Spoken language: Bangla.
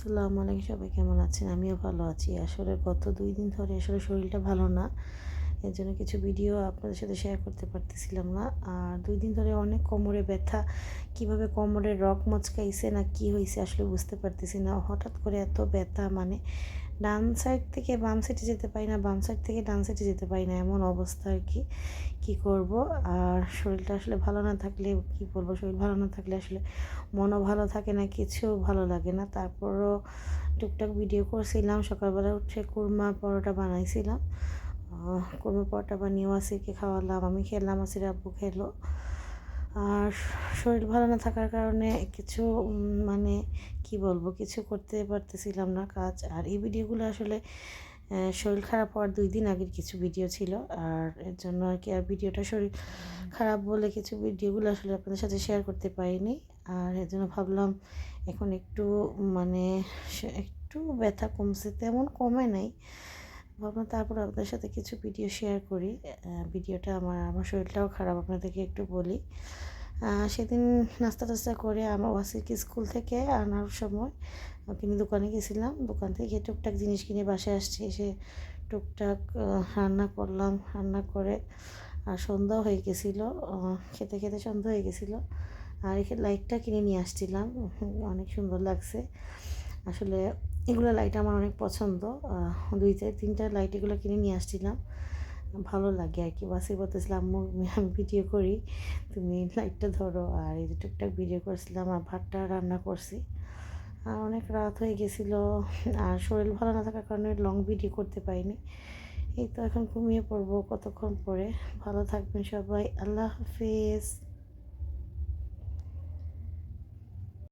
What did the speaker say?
আসসালামু আলাইকুম, সবাই কেমন আছেন? আমিও ভালো আছি। আসলে গত 2 দিন ধরে আসলে শরীরটা ভালো না। এর জন্য কিছু ভিডিও আপনাদের সাথে শেয়ার করতে পারতেছিলাম না। আর 2 দিন ধরে অনেক কোমরে ব্যথা। কিভাবে কোমরের রগ মচকাইছে না কি হইছে আসলে বুঝতে পারতেছি না। হঠাৎ করে এত ব্যথা, মানে ডান সাইড থেকে বাম সাইডে যেতে পারি না, বাম সাইড থেকে ডান সাইডে যেতে পারি না, এমন অবস্থা আর কি। কী করব? আর শরীরটা আসলে ভালো না থাকলে কি বলবো, শরীর ভালো না থাকলে আসলে মনও ভালো থাকে না, কিছু ভালো লাগে না। তারপরও টুকটাক ভিডিও করছিলাম, সকালবেলা উঠে কুরমা পরোটা বানাইছিলাম। কুরমা পরোটা বানিয়ে ওয়াসিরকে খাওয়ালাম, আমি খেলাম, ওয়াসির আব্বু খেলো। আর শরীর ভালো না থাকার কারণে কিছু মানে কি বলবো, কিছু করতে পারতেছিলাম না কাজ। আর এই ভিডিওগুলো আসলে শরীর খারাপ হওয়ার 2 দিন আগের কিছু ভিডিও ছিল। আর এর জন্য আর কি, আর ভিডিওটা শরীর খারাপ বলে কিছু ভিডিওগুলো আসলে আপনাদের সাথে শেয়ার করতে পারিনি। আর এর জন্য ভাবলাম এখন একটু মানে একটু ব্যথা কমছে, তেমন কমে নাই। ভাবলাম তারপর আপনাদের সাথে কিছু ভিডিও শেয়ার করি। ভিডিওটা আমার শরীরটাও খারাপ, আপনাদেরকে একটু বলি। সেদিন নাস্তা টাস্তা করে আমার ওয়াসিরকে স্কুল থেকে আনার সময় কিনে দোকানে গেছিলাম, দোকান থেকে টুকটাক জিনিস কিনে বাসায় আসছি, এসে টুকটাক রান্না করলাম, রান্না করে আর সন্ধ্যাও হয়ে গেছিলো, খেতে খেতে সন্ধ্যা হয়ে গেছিলো। আর এখানে লাইটটা কিনে নিয়ে আসছিলাম, অনেক সুন্দর লাগছে আসলে। এগুলো লাইট আমার অনেক পছন্দ, 2-3টা লাইট এগুলো কিনে নিয়ে আসছিলাম, ভালো লাগে আর কি। বাসে বলতেছিলাম আম্মু আমি ভিডিও করি, তুমি লাইটটা ধরো। আর এই যে টুকটাক ভিডিও করছিলাম, আর ভাতটা রান্না করছি। আর অনেক রাত হয়ে গেছিলো, আর শরীর ভালো না থাকার কারণে লং ভিডিও করতে পারিনি। এই তো এখন ঘুমিয়ে পড়বো কতক্ষণ পরে। ভালো থাকবেন সবাই, আল্লাহ হাফিজ।